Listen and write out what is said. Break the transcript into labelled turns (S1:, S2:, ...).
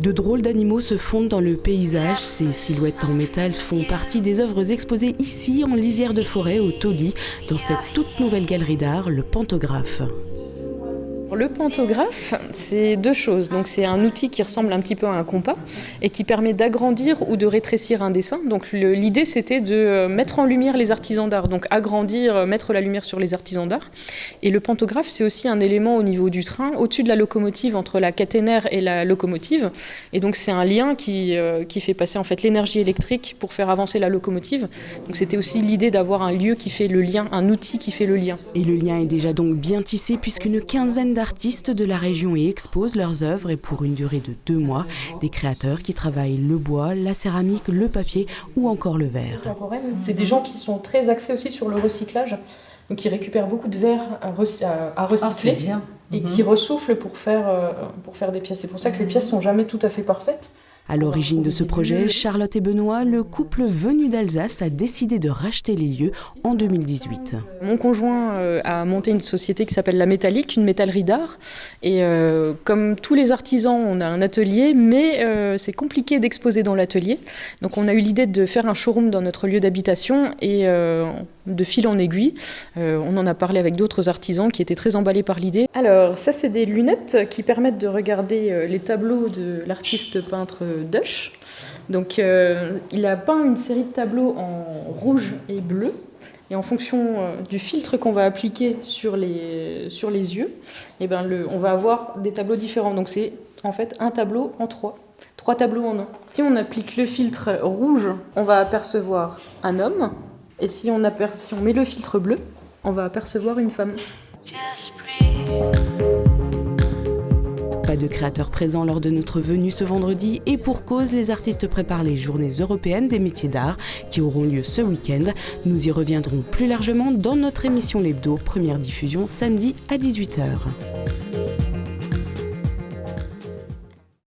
S1: De drôles d'animaux se fondent dans le paysage. Ces silhouettes en métal font partie des œuvres exposées ici, en lisière de forêt, au Tauly, dans cette toute nouvelle galerie d'art, le Pantographe.
S2: Le pantographe, c'est deux choses. Donc, c'est un outil qui ressemble un petit peu à un compas et qui permet d'agrandir ou de rétrécir un dessin. Donc, l'idée, c'était de mettre en lumière les artisans d'art, donc agrandir, mettre la lumière sur les artisans d'art. Et le pantographe, c'est aussi un élément au niveau du train, au-dessus de la locomotive, entre la caténaire et la locomotive. Et donc, c'est un lien qui fait passer en fait l'énergie électrique pour faire avancer la locomotive. Donc, c'était aussi l'idée d'avoir un lieu qui fait le lien, un outil qui fait le lien.
S1: Et le lien est déjà donc bien tissé puisqu'une quinzaine d'artistes de la région y exposent leurs œuvres et pour une durée de 2 mois, des créateurs qui travaillent le bois, la céramique, le papier ou encore le verre.
S2: C'est des gens qui sont très axés aussi sur le recyclage, donc qui récupèrent beaucoup de verre à recycler et qui ressoufflent pour faire des pièces. C'est pour ça que les pièces sont jamais tout à fait parfaites.
S1: À l'origine de ce projet, Charlotte et Benoît, le couple venu d'Alsace, a décidé de racheter les lieux en 2018.
S2: Mon conjoint a monté une société qui s'appelle La Métallique, une métallerie d'art. Et comme tous les artisans, on a un atelier, mais c'est compliqué d'exposer dans l'atelier. Donc on a eu l'idée de faire un showroom dans notre lieu d'habitation et de fil en aiguille, on en a parlé avec d'autres artisans qui étaient très emballés par l'idée. Alors ça, c'est des lunettes qui permettent de regarder les tableaux de l'artiste peintre Dush. Donc il a peint une série de tableaux en rouge et bleu. Et en fonction du filtre qu'on va appliquer sur les yeux, eh ben on va avoir des tableaux différents. Donc c'est en fait un tableau en 3 tableaux en un. Si on applique le filtre rouge, on va apercevoir un homme. Et si on met le filtre bleu, on va apercevoir une femme.
S1: Pas de créateurs présents lors de notre venue ce vendredi et pour cause, les artistes préparent les journées européennes des métiers d'art qui auront lieu ce week-end. Nous y reviendrons plus largement dans notre émission L'Hebdo, première diffusion samedi à 18h.